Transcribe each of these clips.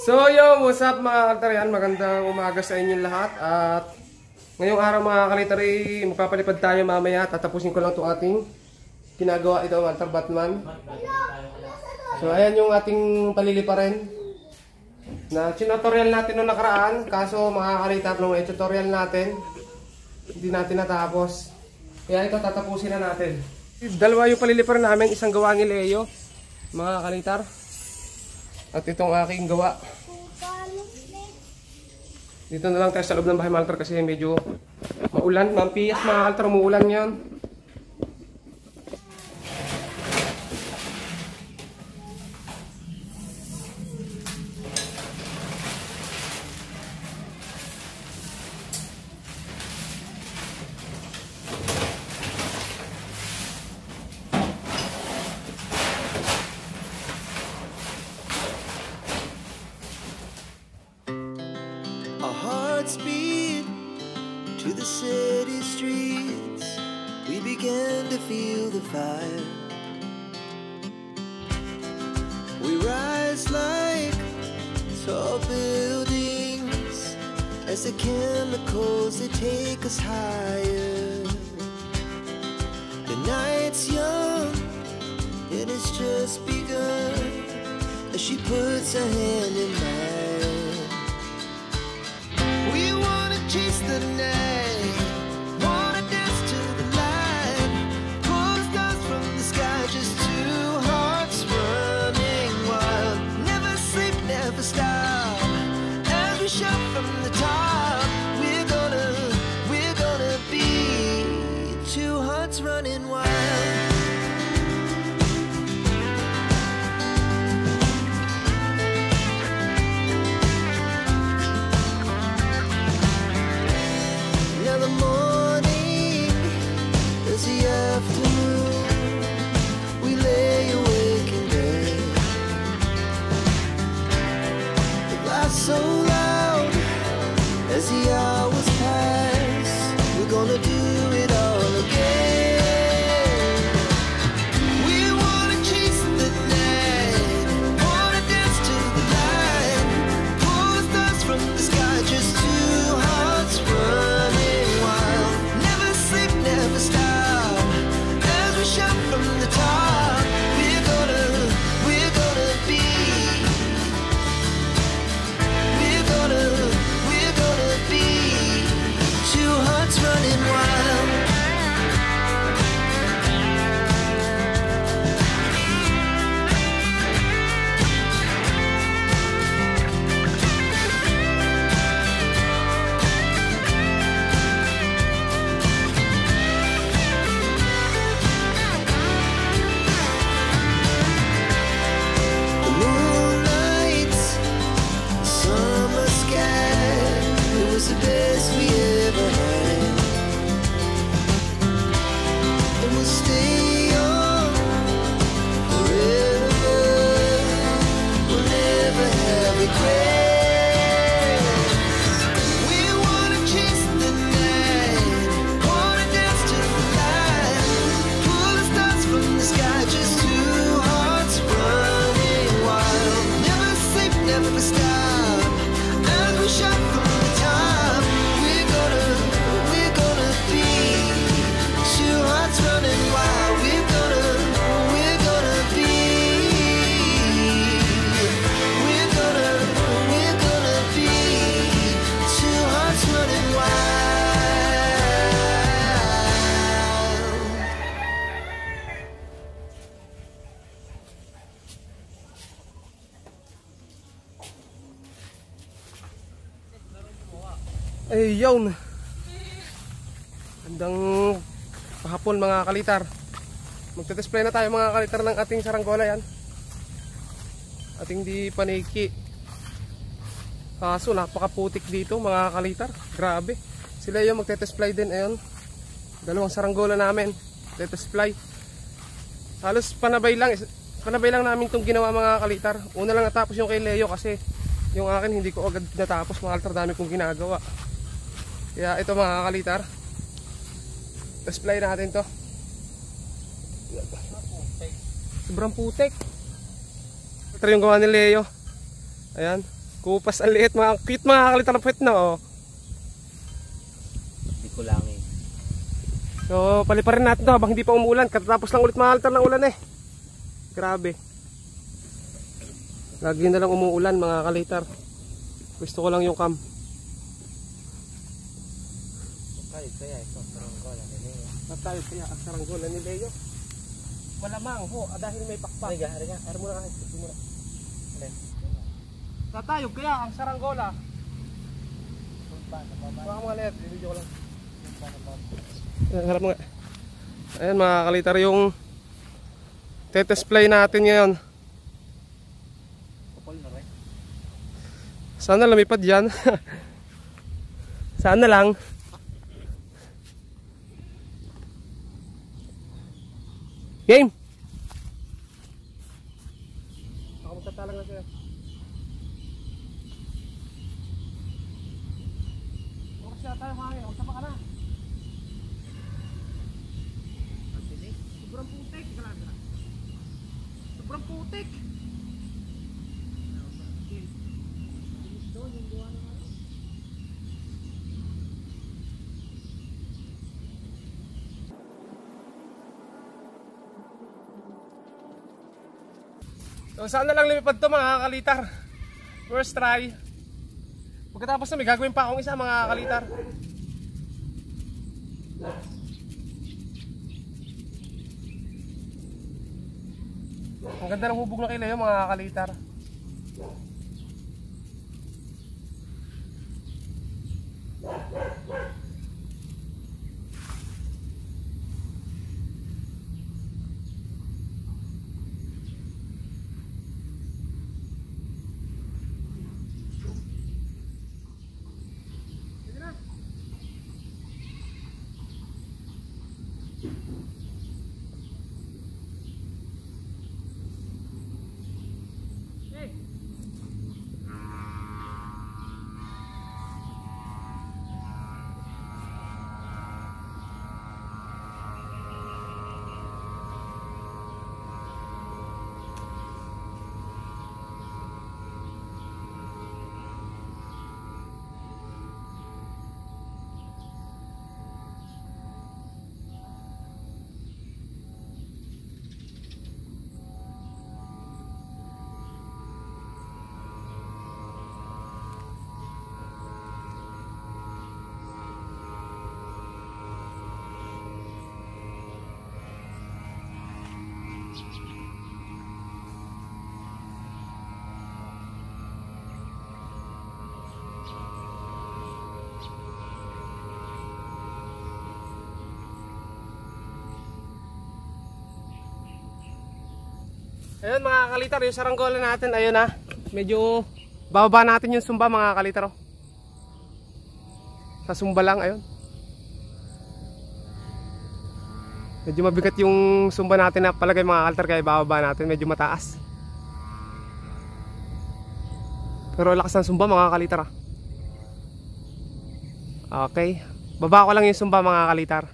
So yo, what's up mga kalitarian? Magandang umaga sa inyong lahat. At ngayong araw mga kalitari, magpapalipad tayo mamaya. Tatapusin ko lang itong ating ginagawa ito, Walter Batman. So ayan yung ating paliliparin na tutorial natin noong nakaraan. Kaso mga kalitar, nung tutorial natin, hindi natin natapos. Kaya ito tatapusin na natin. Dalawa yung paliliparin namin, isang gawa ni Leo mga kalitar. At itong aking gawa. Dito na lang tayo sa loob ng bahay mga kalitar kasi medyo maulan. Mampiyas mga kalitar, umuulan ngayon. Speed to the city streets, we began to feel the fire. We rise like tall buildings as the chemicals they take us higher. The night's young, it has just begun as she puts her hand in mine. We wanna chase the night, wanna dance to the light, pull the stars from the sky, just two hearts running wild. Never sleep, never stop, as we shout from the top. We're gonna be two hearts running wild. The morning is the afternoon. We lay awake in bed. The laughs so loud as the hours pass. We're gonna do it all again. We wanna chase the night, wanna dance to the light, pull the stars from the sky, just two hearts running. Never stop, as we shout from the top. We're gonna be, we're gonna be two hearts running wild. The best we ever had, and we'll stay on forever. We'll never have regrets. We wanna chase the night, wanna dance to the light, pull the stars from the sky, just two hearts running wild. Never sleep, never stop, as we shout from the top. Running wild, we're gonna be, we're gonna be two hearts running wild. Ay yun, handang hapon mga kalitar. Magte-display na tayo mga kalitar ng ating saranggola yan. Ating di paniki. Kaso napakaputik dito mga kalitar. Grabe. Sila yung magte-display din. Ayun. Dalawang saranggola namin. Magte-display. Halos panabay lang namin itong ginawa mga kalitar. Una lang natapos yung kay Leo kasi yung akin hindi ko agad natapos mga kalitar. Dami kong ginagawa. Kaya ito mga kalitar, display natin to. Sobrang putik. Ito yung gawa ni Leo. Ayan. Kupas ang liit, mga cute mga kakalitar na puwet na oh. Hindi ko lang eh. So paliparin natin to habang hindi pa umuulan. Katatapos lang ulit mga kakalitar ng ulan eh. Grabe. Lagi na lang umuulan mga kakalitar. Gusto ko lang yung cam. Tayo kaya ito, saranggola ni Leo. Tayo kaya ang saranggola ni Leo. Malamang ho, dahil may pakpak. Hariga. Air muna kasi, sige muna. Tatayog kaya ang saranggola. Baka mga LED, video ko lang. Harap nga. Ayan mga kakalitar yung test play natin ngayon. Kupol na rin. Sana lumipad yan. Sana lang. Game! Ako magtatalang na siya. Oras na tayo hangin. Magsama ka na. Sobrang putik. Sobrang putik. So sana lang lumipad to mga kakalitar. First try. Pagkatapos na may gagawin pa akong isa mga kakalitar. Ang ganda ng hubog ng ilayo mga kakalitar. Ayun mga kakalitar, yung saranggola natin, ayun na. Medyo bababa natin yung sumba mga kakalitar. Oh. Sa sumba lang, ayun. Medyo mabigat yung sumba natin na palagay mga kakalitar, kaya bababa natin, medyo mataas. Pero lakas ng sumba mga kakalitar. Okay, baba ko lang yung sumba mga kakalitar.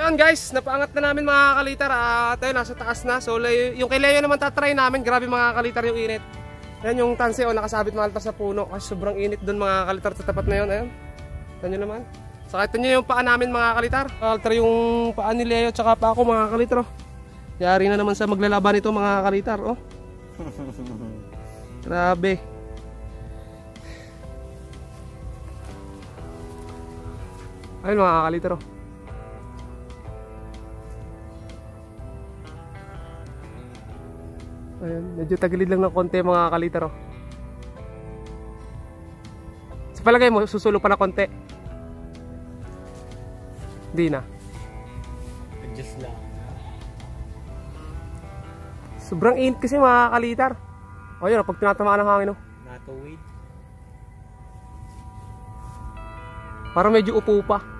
Ayan guys, napaangat na namin mga kalitar at ayun, nasa taas na. So yung kay Leo naman tatry namin. Grabe mga kalitar yung init. Ayan yung tanse o nakasabit mga altar sa puno. Kasi sobrang init doon mga kalitar sa tapat na yun. Ayan, ito nyo naman. Saka ito nyo yung paa namin mga kalitar. Altar yung paa ni Leo tsaka pa ako mga kalitar. Oh. Yari na naman sa maglalaban ito mga kalitar. Oh. Grabe. Ayun mga kalitar. Oh. Ayun, medyo tagilid lang ng konti mga kalitaro. Sa palagay mo, susulo pa na konti. Di na. Adjust lang. Sobrang init kasi mga kalitar. O yun, pag tinatamaan ng hangin. Oh. Natuwid. Parang medyo upo pa.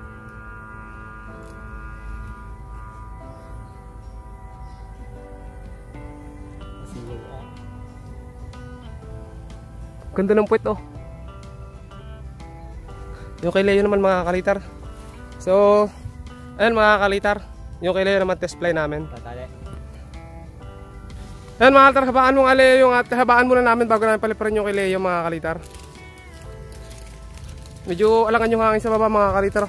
Ganda ng puwet oh. Yung kay Leo naman mga kalitar. So, ayun mga kalitar. Yung kay Leo naman test fly namin. Tatali. Ayun mga kalitar, habaan mong Leo yung at habaan muna namin bago namin paliparin yung kay Leo mga kalitar. Medyo alangan yung hangin sa baba mga kalitar.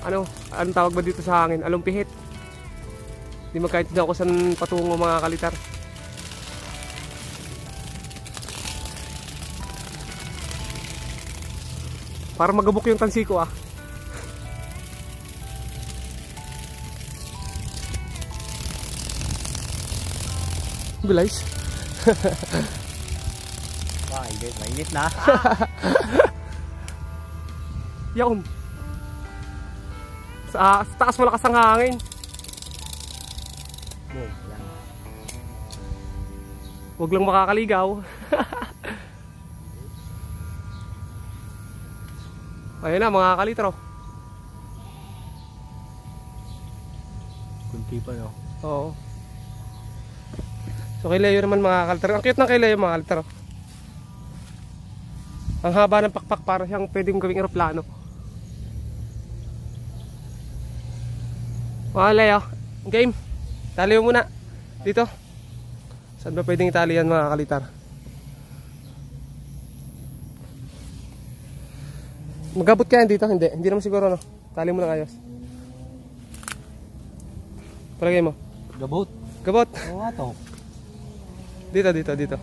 Anong tawag ba dito sa hangin? Alumpihit. Hindi magkaintindihan ako saan patungo mga kalitar. Para magabok yung tansi ko ah. Bilays. Wah, mainit na. Yaon. Sa taas malakas ang hangin. Boom, yan. Huwag lang makakaligaw. Ayun na mga kalitro. Kunti pa no. Oo. So kay Leo naman mga kalitro. Ang cute ng kay Leo mga kalitro. Ang haba ng pakpak para siyang pwedeng gawing eroplano. Mga Leo, game. Tali mo muna. Dito. Saan ba pwedeng itali yan mga kalitar? Magabot ka yan dito? Hindi naman siguro no. Tali mo lang ayos. Palagay mo. Gabot. Gabot. Oo nga to. Dito.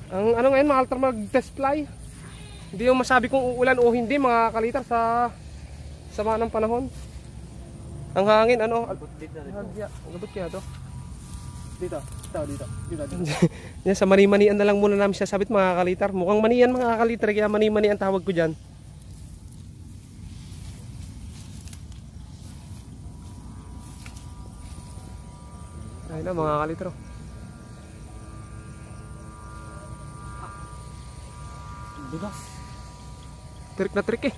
Ang ano ngayon mga kalitar mag-test fly. Hindi yung masabi kung uulan o hindi mga kalitar sa sama ng panahon. Ang hangin ano? Gabot dito. Gabot kaya to. Dito. Yan, sa mani-manian na lang muna namin siya sabit mga kalitar. Mukhang manian mga kalitar, kaya mani-mani ang tawag ko dyan. Ayun na mga kalitar. Dugas. Trick na trick eh.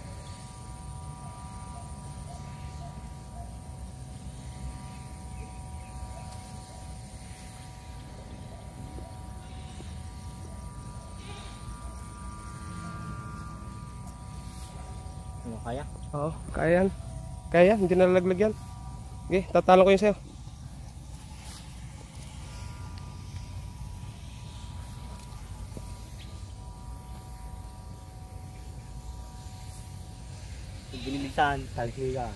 Kaya? Oo, kaya yan. Kaya yan, hindi nalalaglag yan. Okay, tatalon ko yun sa'yo. Binilisan, talsikan.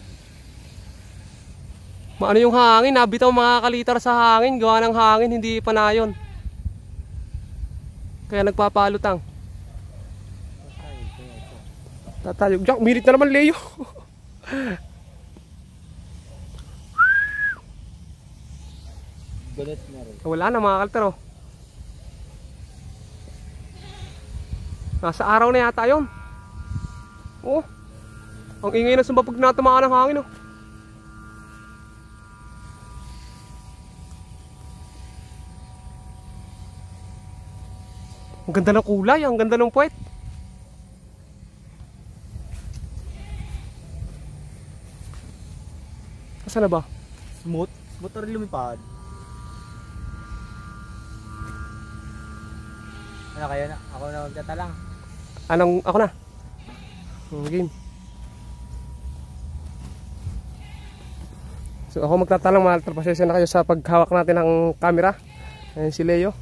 Maano yung hangin, nabitaw mga kalitar sa hangin, gawa ng hangin, hindi panayon. Kaya nagpapalutang. Tatayog. Jack, mirit na naman Leo. Galit na rin. Wala na mga kalitar oh. Nasa araw na yata yun. Oh. Ang ingay na sumba pag natamaan ng hangin oh. Ang ganda ng kulay, ang ganda ng puwet. Saan na ba? Smooth. Smooth na rin lumipad. Ano kayo na? Ako na magtatalang. Ako na. Game. So ako magtatalang mga altar, pasensya na kayo sa paghawak natin ng camera. Ayan si Leo.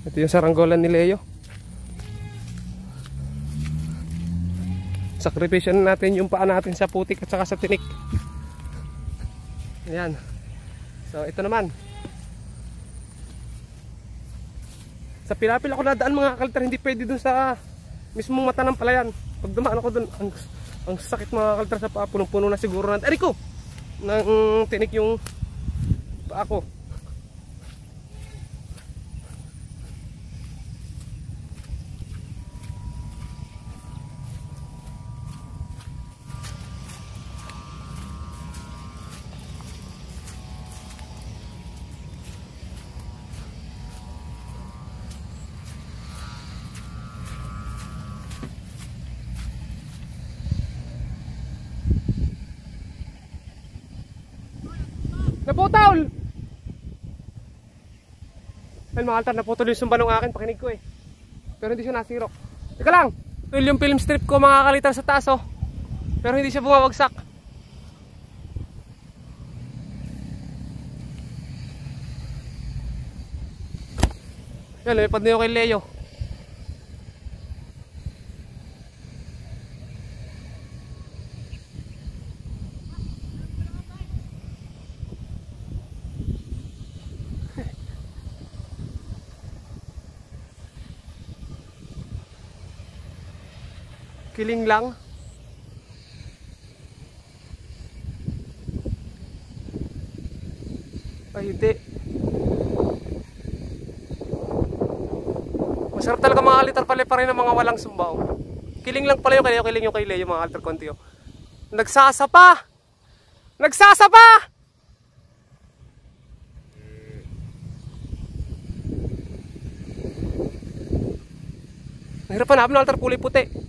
Ito yung saranggolan ni Leo. Sakripisyon natin yung paa natin sa putik at saka sa tinik. Ayan. So ito naman. Sa Pilapil ako nadaan mga kaltar, hindi pwede dun sa mismong mata ng palayan. Pag dumaan ako dun, ang sakit mga kaltar sa paa, punong-puno na siguro ng Eriko ng tinik yung paa ko. Naputol! Ay mga altar, naputol yung sumba ng akin, pakinig ko eh. Pero hindi siya nasirok. Teka lang! Ito yung film strip ko mga kalitar sa taas oh. Pero hindi siya bumabagsak. Yan, lumipad na yung kay Leo. Kiling lang. Ay hindi. Masarap talaga mga alitar pala pa rin ng mga walang sumbaw. Kiling lang pala yung kay Leo, kiling yung kay Leo mga alitar konti oh. Nagsasapa! Nagsasapa! Nahirapan namin ng alitar kulay puti.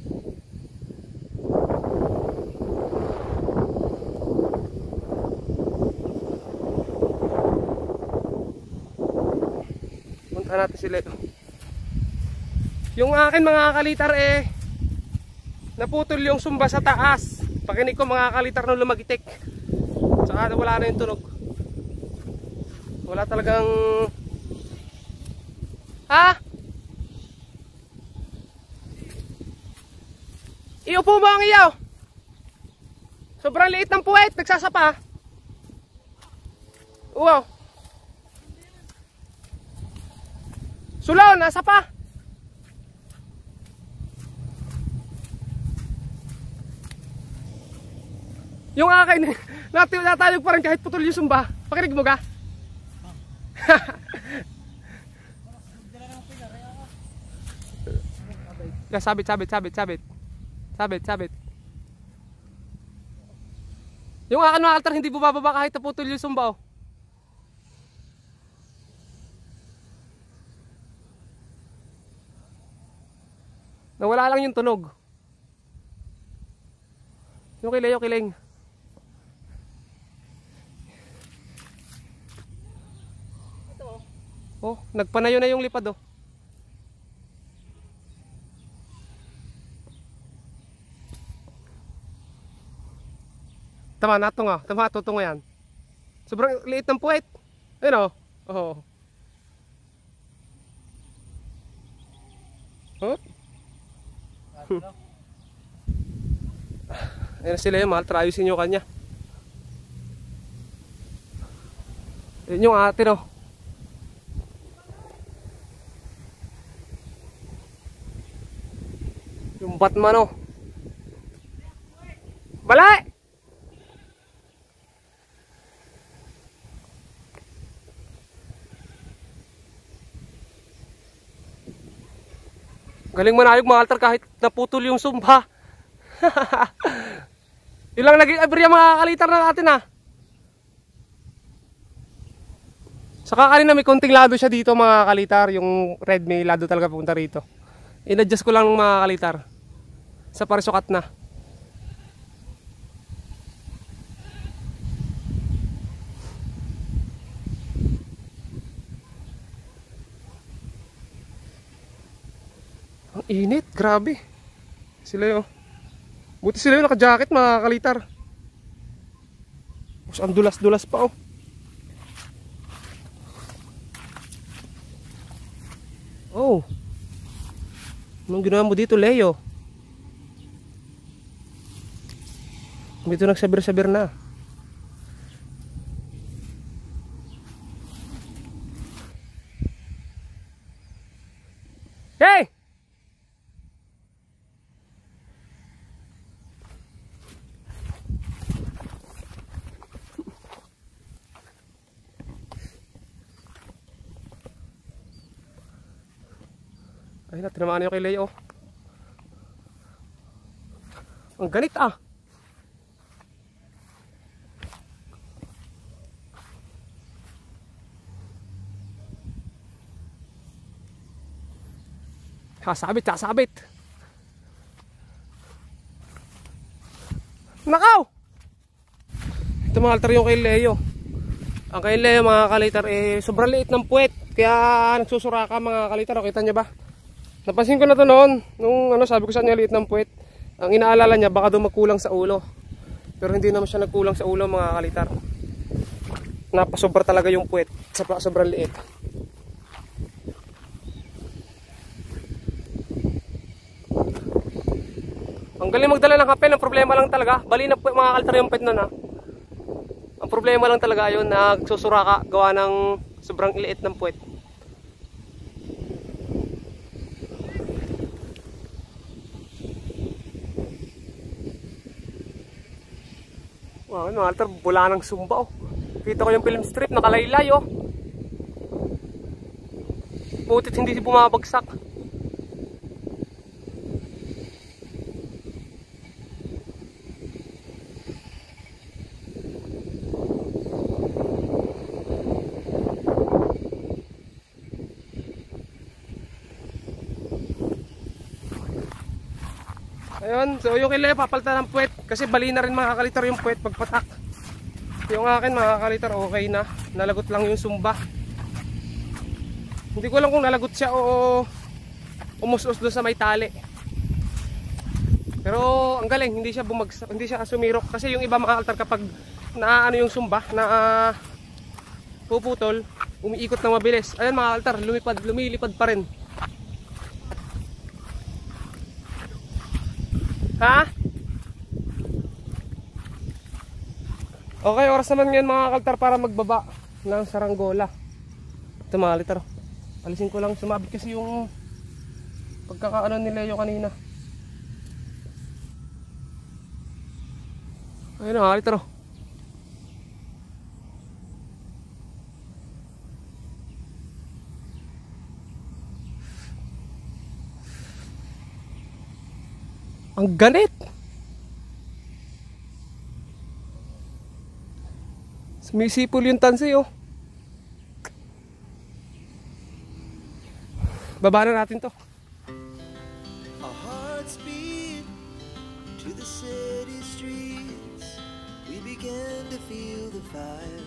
Natin sila ito. Yung akin mga kalitar eh naputol yung sumba sa taas. Pakinig ko mga kalitar nung lumagitik. Saka wala na yung tunog. Wala talagang ha? Iupo mo ang iyaw. Sobrang liit ng puwet. Nagsasapa. Wow. Sulaw, nasa pa. Yung akin, natayog pa rin kahit putol yung sumba. Pakinig mo ka? Sabit. Yung akin mga altar, hindi bumababa kahit naputol yung sumba oh. Nawala lang yung tunog. Yung kay Leo, kiling. Oh, nagpanayo na yung lipad oh. Tama, natunga. Tama, tutungo yan. Sobrang liit ng puwet. Ayun oh. Oh. Oh. Ayan sila yung mahal, trayusin nyo kanya. Ayan yung ate no. Yung Batman no. Balay! Galing manayog mga altar kahit naputol yung sumba. Yun lang naging aberya mga kalitar na natin ha. Saka kanina may konting lado siya dito mga kalitar. Yung red may lado talaga pupunta rito. In-adjust ko lang mga kalitar. Sa parisukat na. Ang init, grabe. Sila yun. Buti sila yung naka-jacket mga kalitar. Ouch, ang dulas-dulas pa oh. Oh. Anong ginawa mo dito, Leo? Dito nagsabir-sabir na. Hey! Ay na, tinamaan niyo kay Leo. Ang ganit ah. Sasabit, sasabit. Nakaw! Ito mga altar yung kay Leo. Ang kay Leo mga kalitar sobrang liit ng puwet. Kaya nagsusuraka mga kalitar. Kita niya ba? Napansin ko na to noon. Nung sabi ko sa kanya liit ng puwet. Ang inaalala niya baka daw magkulang sa ulo. Pero hindi naman siya nagkulang sa ulo mga kalitar. Napasobra talaga yung puwet. Sobrang liit. Ang galing magdala ng kapel, ang problema lang talaga, bali na po mga kaltar yung pet nun ha. Ang problema lang talaga yun, nagsusura ka, gawa ng sobrang iliit ng puwet. Wow, mga kaltar, bula ng sumba oh. Kita ko yung film strip, nakalaylay oh. Butit hindi bumabagsak. Ayun, so yung kay Leo papalitan ng puwet kasi bali na rin mga kalitar yung puwet pagpatak. Yung akin mga kalitar okay na, nalagot lang yung sumba. Hindi ko alam kung nalagot siya o umus-us doon sa may tali. Pero ang galing, hindi siya bumagsak, hindi siya sumirok kasi yung iba mga kalitar kapag naano yung sumba na puputol, umiikot na mabilis. Ayun mga kalitar, lumilipad pa rin. Ha? Okay, oras naman ngayon mga kaltar para magbaba ng saranggola. Ito mga kaltar, alisin ko lang, sumabit kasi yung pagkakaano ni Leo kanina. Ayun mga kaltar. Ang ganit. Sumisipol yung tansi oh. Baba na natin to. Our hearts beat to the city streets. We began to feel the fire.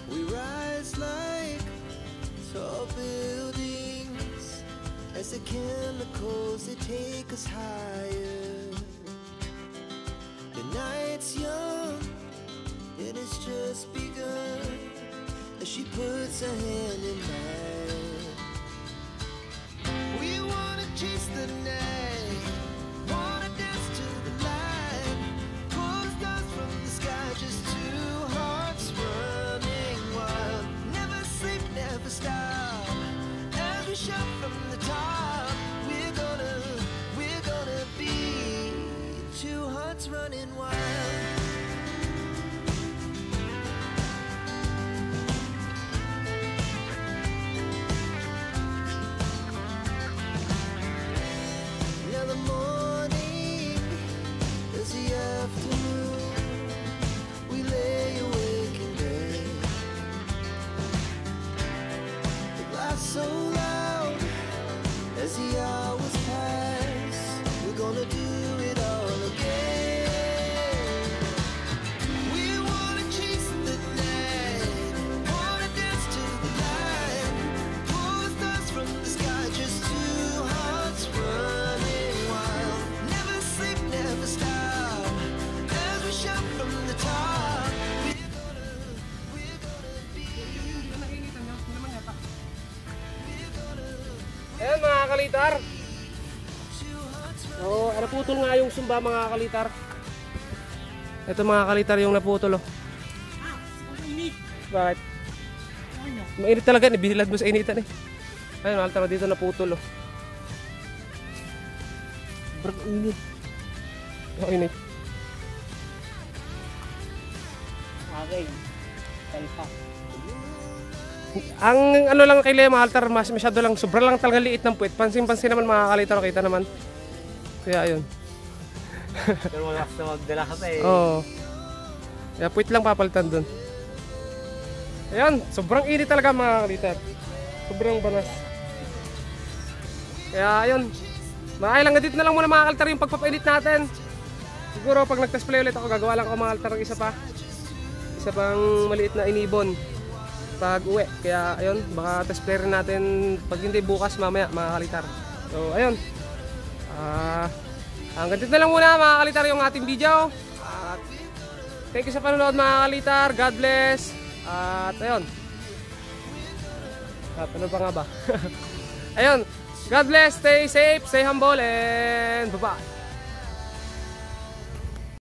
We rise like tall buildings as the chemicals they take us higher. The night's young and it's just begun as she puts her hand in mine. We wanna chase the night, wanna dance to the light, pull stars from the sky, just two hearts running wild. Never sleep, never stop, every shot from the top. We're gonna be two hearts running wild. kalitar. Oo, naputol nga yung sumba mga kalitar. Ito mga kalitar yung naputol oh. Bakit? Mainit talaga, binilad mo sa initan eh. Ayun, altaro dito naputol oh. Sobrang init. Ang init. Okay. Talpa. Ang ano lang kay Lema altar, mas masyado lang, sobrang lang talaga liit ng puwet. Pansin-pansin naman mga kalitar, kita naman. Kaya ayun. Pero malakas na magdala ka pa eh. Oo. Kaya puwet lang papalitan dun. Ayan, sobrang init talaga mga kalitar. Sobrang banas. Kaya ayun. Makailang dito na lang muna mga kalitar yung pagpapainit natin. Siguro pag nag-test play ulit ako, gagawa lang ako mga kalitar ng isa pa. Isa pang maliit na inibon pag uwi. Kaya ayun, baka test play rin natin pag hindi bukas mamaya mga kalitar. So ayun. Hanggang dito na lang muna mga kalitar yung ating video. At thank you sa panonood mga kalitar. God bless. At ayun. At ano pa nga ba? Ayun. God bless. Stay safe. Stay humble. And bye-bye.